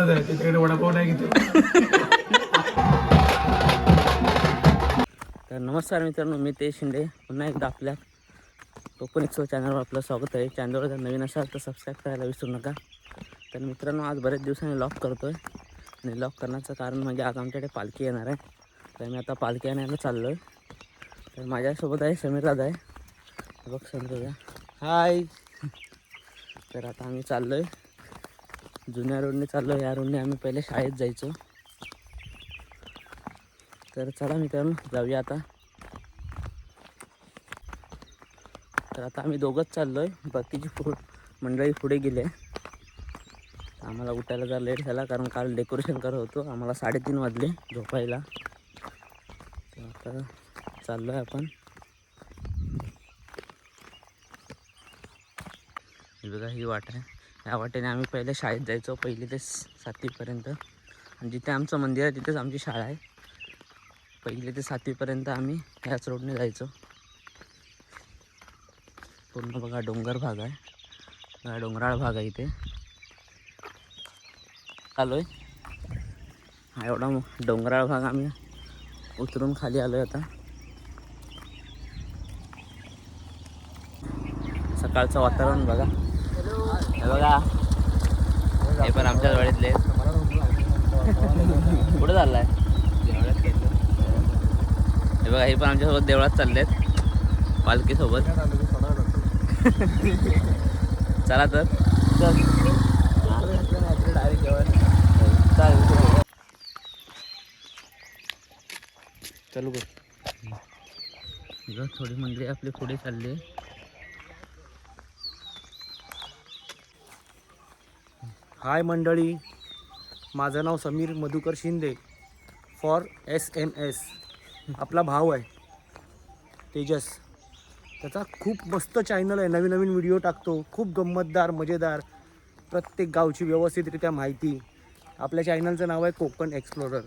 McDonald आहे त्याच्याकडे वडापाव नाही घेतो. तर नमस्कार मित्रांनो, मी तेज शिंदे पुन्हा एकदा आपल्या कोकण एक्सो चॅनलवर आपलं स्वागत आहे. चॅनलवर जर नवीन असाल तर सबस्क्राईब करायला विसरू नका. तर मित्रांनो, आज बरेच दिवसांनी लॉक करतो आहे आणि लॉक करण्याचं कारण म्हणजे आज आमच्याकडे पालखी येणार आहे. तर मी आता पालखी आणायला चाललो आहे. तर माझ्यासोबत आहे समीर दादा आहे. बघ समीर दादा, हाय. तर आता आम्ही चाललो आहे, जुन्या रोडने चाललो आहे. या रोडने आम्ही पहिले शाळेत जायचो. तर चला मित्रांनो, जाऊया आता. तर आता आम्ही दोघंच चाललो आहे, बाकीची मंडळी पुढे गेले. आम्हाला उठायला जरा लेट झाला कारण काल डेकोरेशन करत होतो. आम्हाला 3:30 वाजले झोपायला. तर आता चाललो आहे आपण. ही बघा, ही वाट आहे. या वाटेने आम्ही पहिले शाळेत जायचो, 1ली ते 7वीपर्यंत. आणि जिथे आमचं मंदिर आहे तिथेच आमची शाळा आहे. 1ली ते 7वीपर्यंत आम्ही ह्याच रोडने जायचो. पूर्ण बघा डोंगर भाग आहे, हा डोंगराळ भाग आहे. इथे आलो आहे, हा एवढा डोंगराळ भाग आम्ही उतरून खाली आलो आहे. आता सकाळचं वातावरण बघा. हे बघा, हे पण आमच्याच वाडीतले कुठं चाललं आहे. हे बघा, हे पण आमच्यासोबत देवळात चालले आहेत पालखीसोबत. चला तर चालू कर. थोडी मंडळी आपली पुढे चालली. हाय मंडळी, माझं नाव समीर मधुकर शिंदे फॉर SMS. आपला भाऊ आहे तेजस, त्याचा खूप मस्त चॅनल आहे. नवीन नवीन व्हिडिओ टाकतो, खूप गंमतदार मजेदार, प्रत्येक गावची व्यवस्थितरित्या माहिती. आपल्या चॅनलचं नाव आहे कोकण एक्सप्लोरर.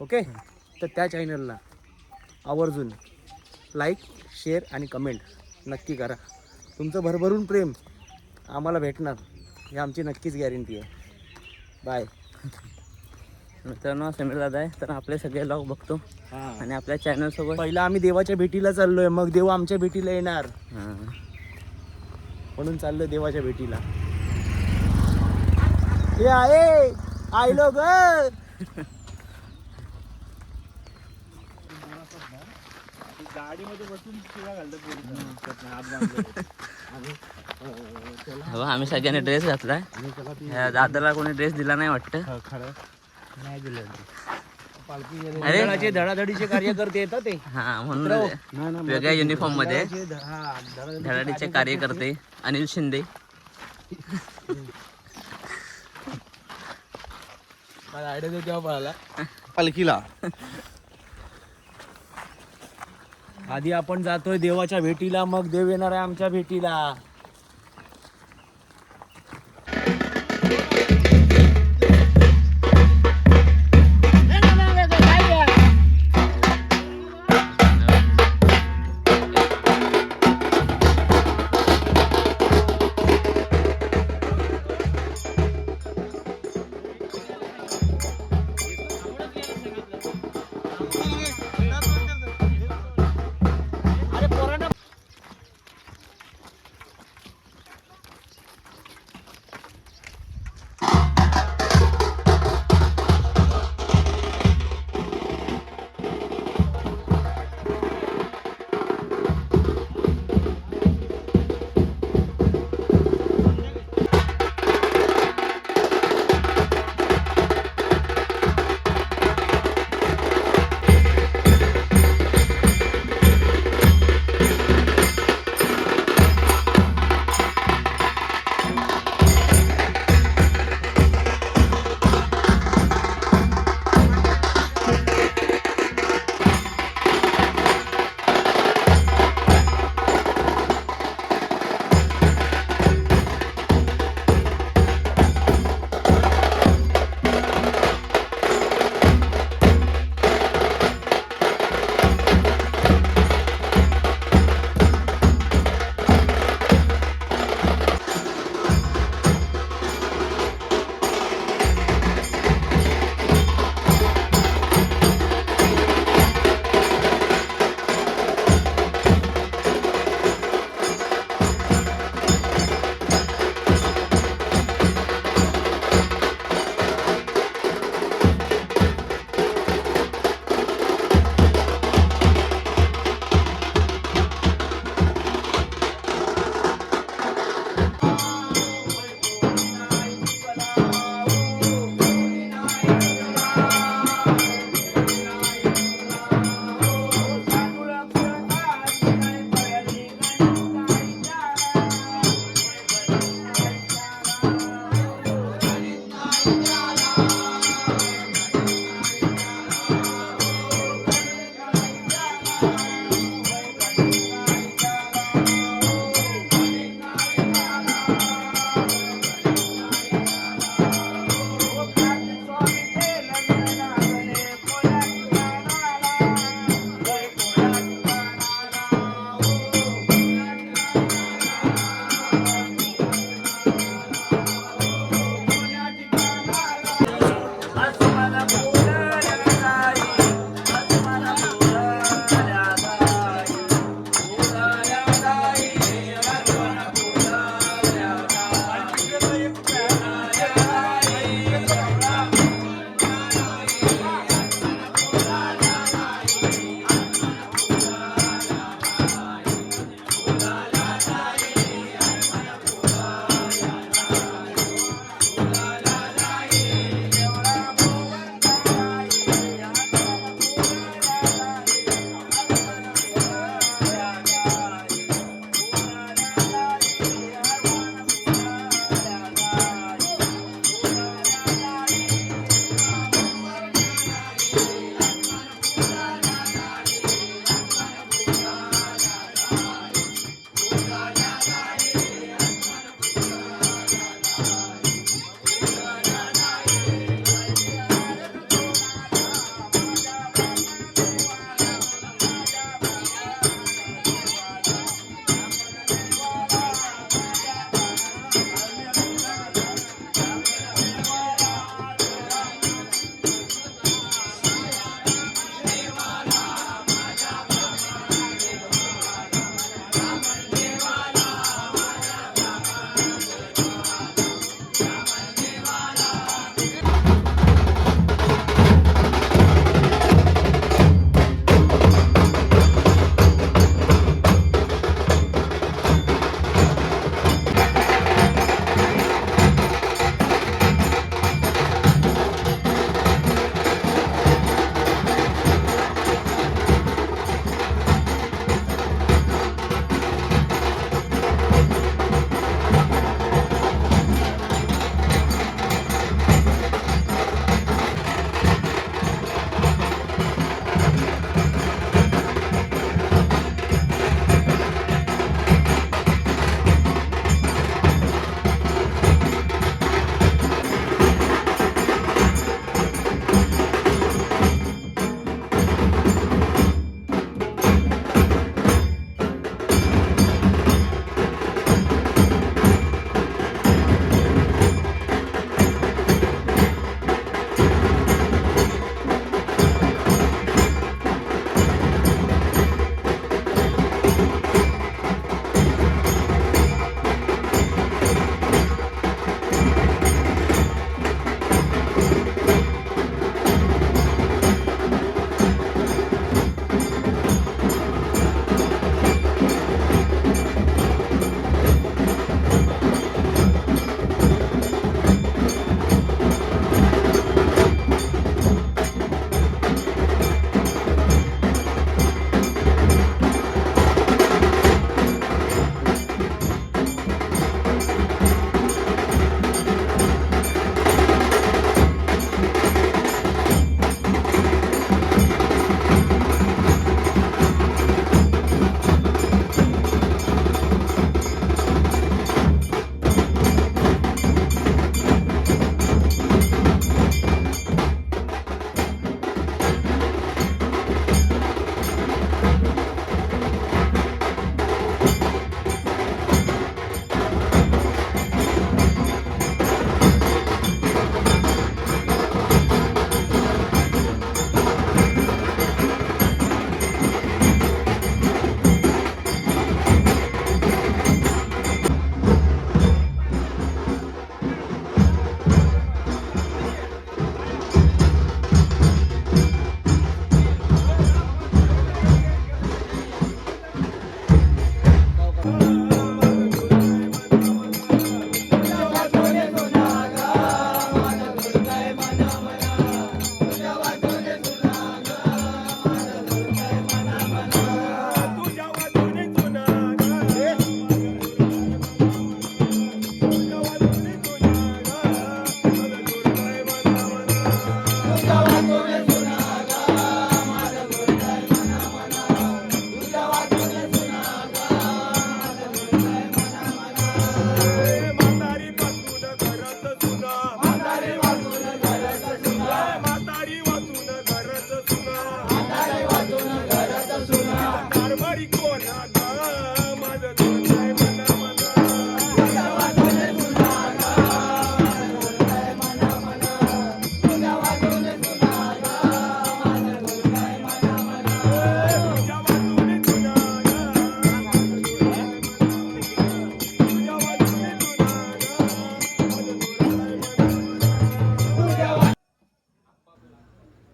ओके, तर त्या चॅनलला आवर्जून लाईक, शेअर आणि कमेंट नक्की करा. तुमचं भरभरून प्रेम आम्हाला भेटणार, ही आमची नक्कीच गॅरंटी आहे. बाय. मित्रांनो, समीर दादा आहे. तर आपले सगळे लॉग बघतो आणि आपल्या चॅनल सोबत पहिला आम्ही देवाच्या भेटीला चाललोय, मग देव आमच्या भेटीला येणार, म्हणून चाललोय देवाच्या भेटीला. हे आहे आयलो ग. गाडीमध्ये बसून शिवा आम्ही सगळ्यांनी ड्रेस घातलाय. दादाला कोणी ड्रेस दिला नाही वाटतं. नाही दिलं. अरे धडाधडीचे कार्यकर्ते येतात ते. हा, म्हणून वेगळ्या युनिफॉर्म मध्ये धडाडीचे कार्यकर्ते अनिल शिंदे. आयडिया तेव्हा पळाला पालखीला. आधी आपण जातोय देवाच्या भेटीला, मग देव येणार आहे आमच्या भेटीला.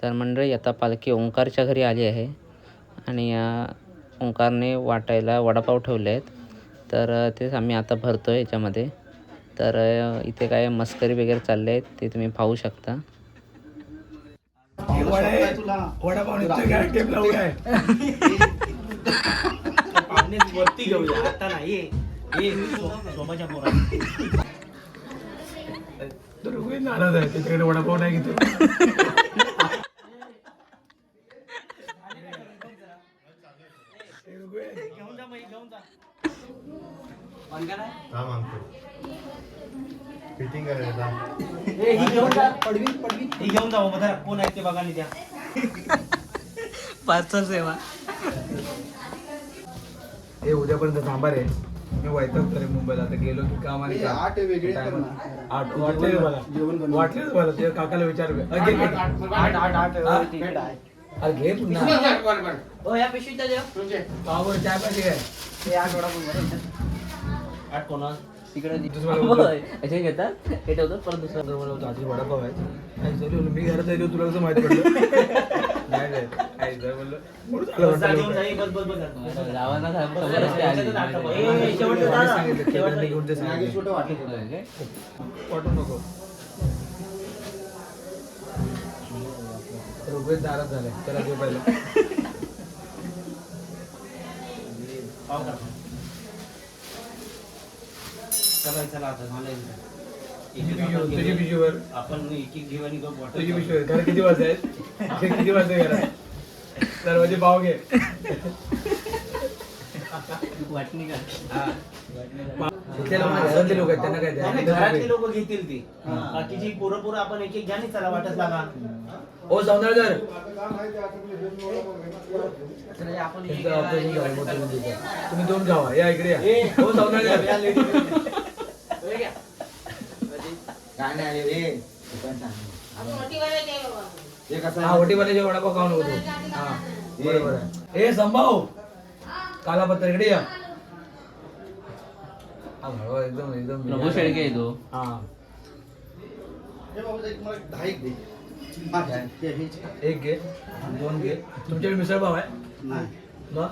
तर मंडळी आता पालखी ओंकारच्या घरी आली आहे आणि ओंकारने वाटायला वडापाव ठेवले आहेत. तर तेच आम्ही आता भरतो आहे याच्यामध्ये. तर इथे काय मस्करी वगैरे चालले आहेत ते तुम्ही पाहू शकता. वडापाव निघतोय काय टेपला उभा आहे. वरती घेऊया आता नाही शोभाच्या पोरा तो रघुवीर नाराज आहे त्याच्याकडे वडापाव नाही घेतो. घेऊन जा घेऊन जा फिटिंग करायला ही घेऊन जा ही घेऊन जा बघा कोण आहे ते बघा द्या पार्सल सेवा. हे उद्यापर्यंत थांबा रे. मी वैतागतो रे मुंबईला. आता गेलो की काम आणि काम. 8 वेगळे कर ना. 8 वाटले मला ते काकाला विचार. अरे घे पुन्हा. ओ या पिशवीचा देव. पावर चाय पाहिजे काय. हे 8 वडापाव. 8 कोणा तिकडे दुसरा असे घेतात हे ठेवतात परत दुसरा बोलवतो आधी वडापाव आहे. काय झालं मी घरात आहे तुला कसं माहिती पडलं. नाही नाही काय झालं बोललो घेऊन जा बस बस बस गावाला वाटू नको. रुपये दारात झाले त्याला ते पहिलं. चला आता मला तुझी पिशवीवर आपण एक एक घेऊ आणि तुझी पिशवीवर. घर किती वाजता आहेत. किती वाजता घरात दरवाजे पाव घे. वाटणी का घरातले लोक आहेत त्यांना काय घरातले लोक घेतील ती बाकीची पोरं आपण एक एक घ्या नाही चला वाटत लागा. हो सौंदर्यकर आपण तुम्ही 2 खावा. या इकडे या. हो सौंदर्यकर हा ओटीवाल्याचे वडापाव खाऊन होतो. हा बरोबर आहे. हे संभाव कालापत्र इकडे या. हा बरोबर एकदम एकदम प्रभू शेळके येतो. हा एक घे 2 घे. तुमच्याकडे मिसळ पाव आहे मग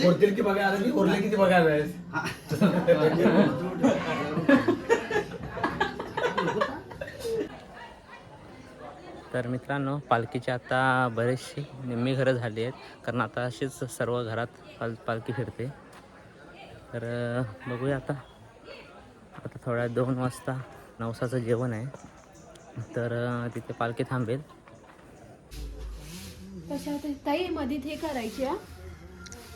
पुरतील की बघा आलं की उरले किती बघायला आहेस. तर मित्रांनो पालखीची आता बरेचशी निम्मी घरं झाली आहेत कारण आता अशीच सर्व घरात पालखी फिरते. तर बघूया आता थोड्या 2 वाजता नवसाचं जेवण आहे. तर तिथे पालखी थांबेल. ताई मध्ये हे करायची.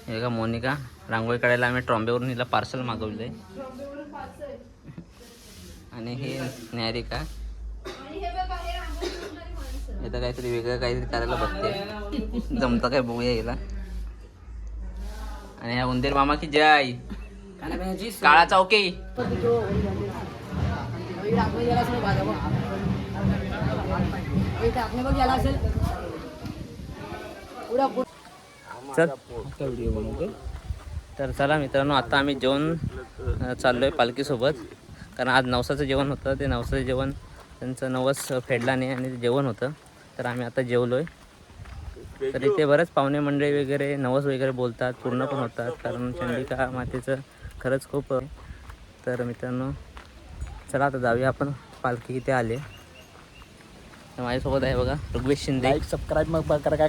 हे का मोनिका रांगोळी काढायला आम्ही ट्रॉम्बेवरून हिला पार्सल मागवलं आहे. आणि हे न्यारिका इथं काहीतरी वेगळं काहीतरी करायला बघते. जमतं काय बघूया हिला. आणि ह्या उंदीर मामा की जय. काळा चौकी चल. तर चला मित्रांनो आता आम्ही जेवण चाललो आहे पालखीसोबत कारण आज नवसाचं जेवण होतं. ते नवसाचं जेवण त्यांचं नवस फेडला नाही आणि जेवण होतं. तर आम्ही आता जेवलो आहे. तर इथे बरेच पाहुणे मंडळी वगैरे नवस वगैरे बोलतात पूर्ण पण होतात कारण चंडिका मातेचं खरंच खूप. तर मित्रांनो चला आता जाऊया आपण. पालखी इथे आले. माझ्यासोबत आहे बघा ऋग्वेद शिंदे. सबस्क्राईब मग करा काय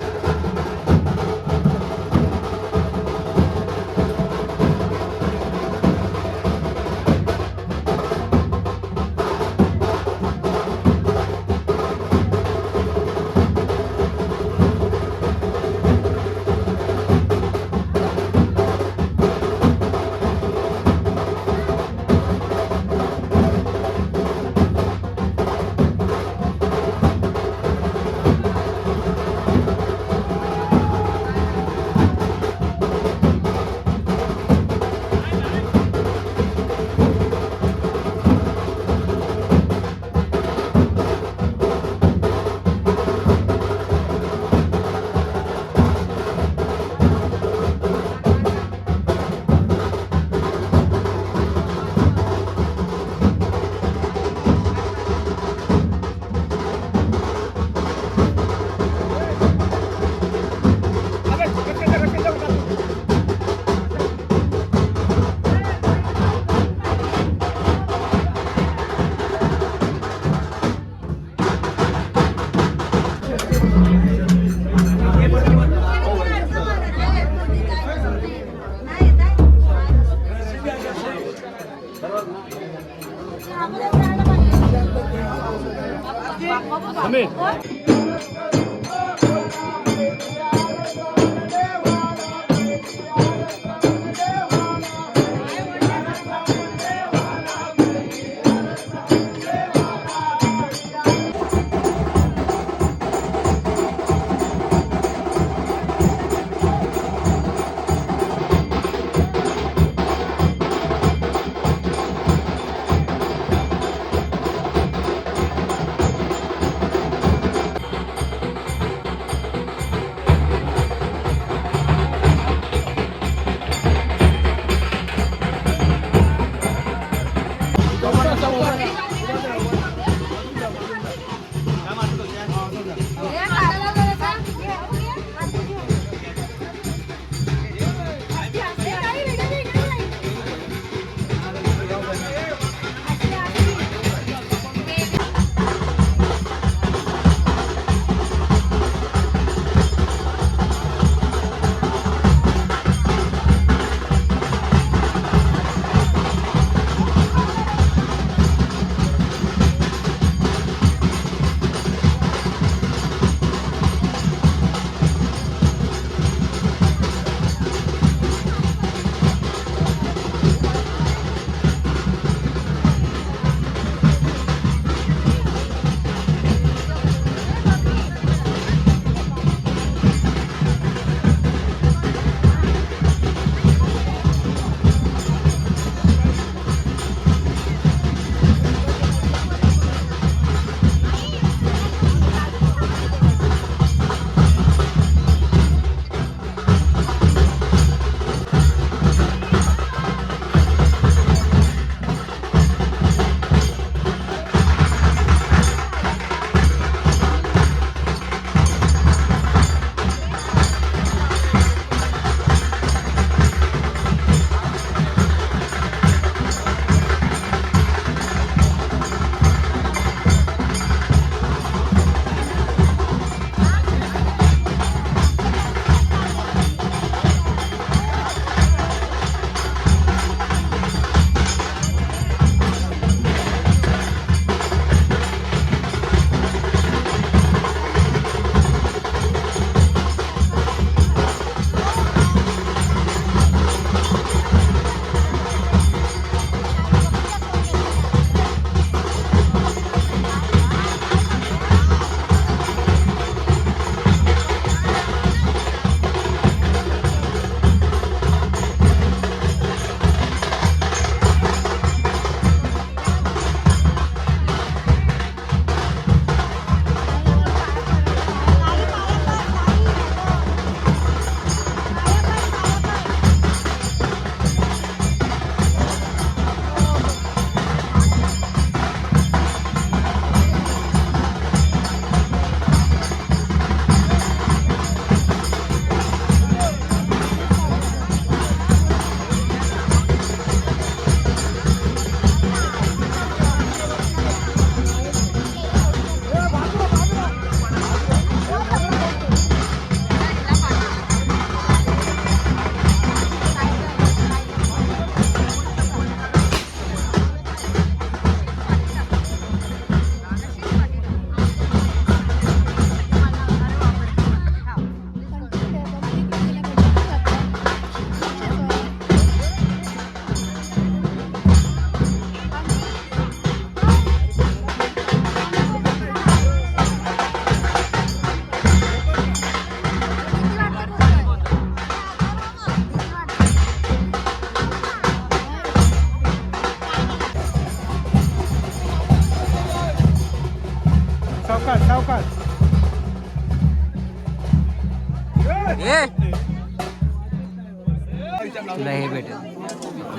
तुला हे भेटेल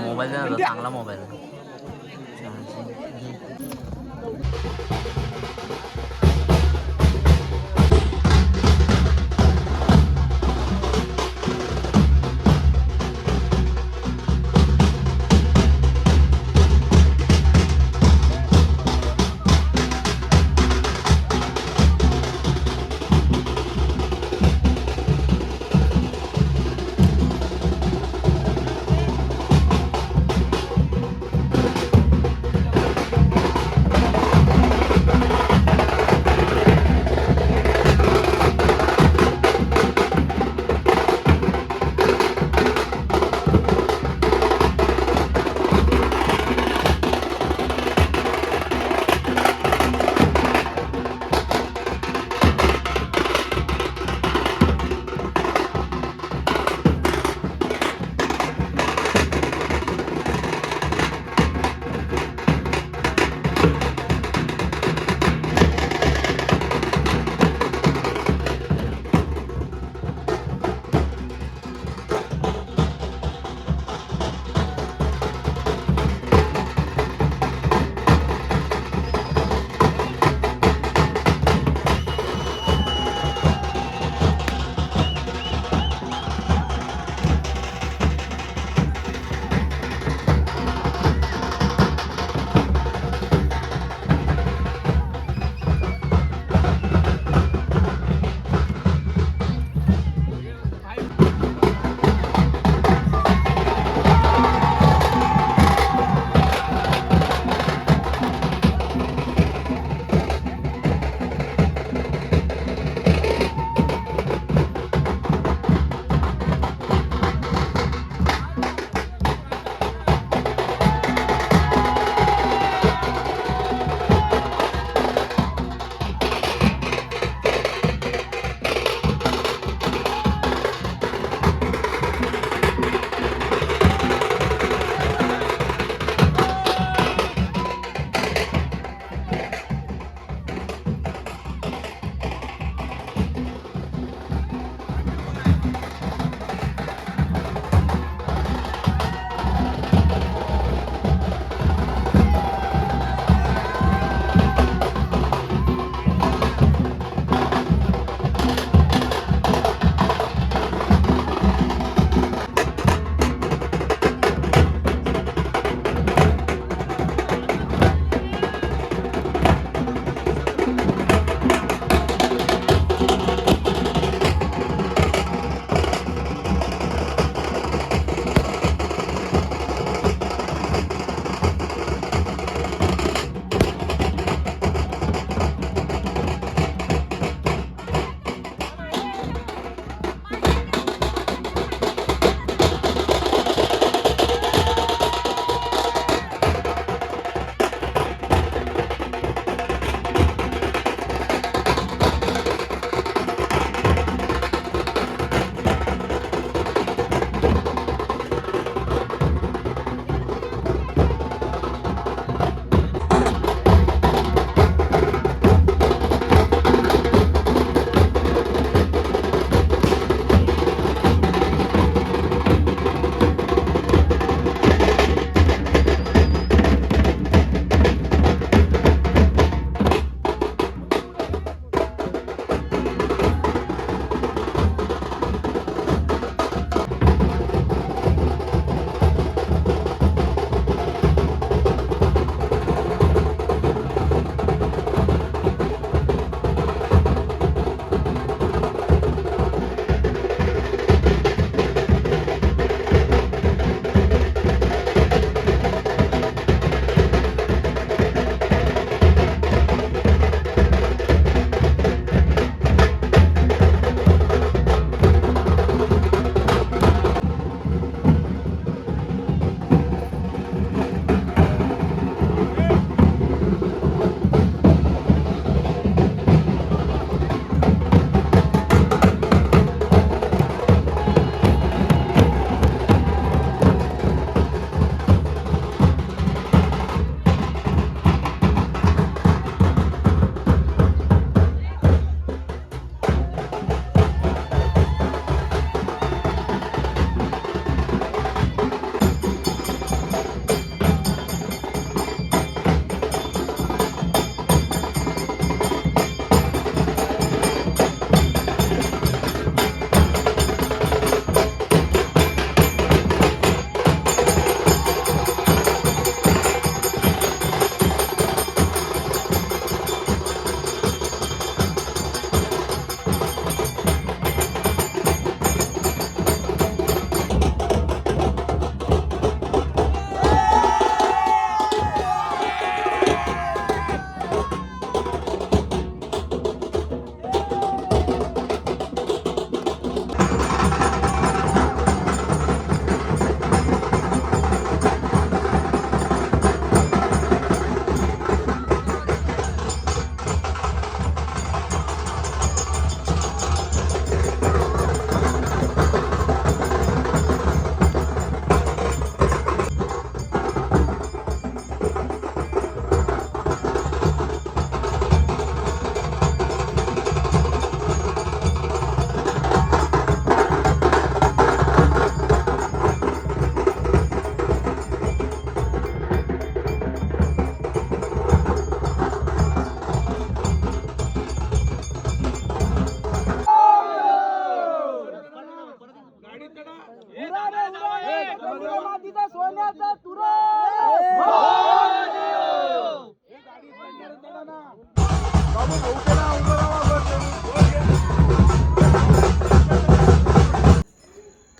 मोबाईल चांगला मोबाईल आहे.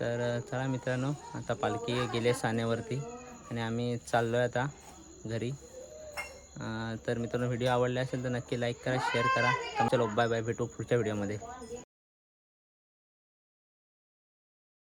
तर चला मित्रांनो, आता पालखी गेली आहे साण्यावरती आणि आम्ही चाललो आहे आता घरी. तर मित्रांनो, व्हिडिओ आवडला असेल तर नक्की लाईक करा, शेअर करा. चलो बाय बाय, भेटू पुढच्या व्हिडिओमध्ये.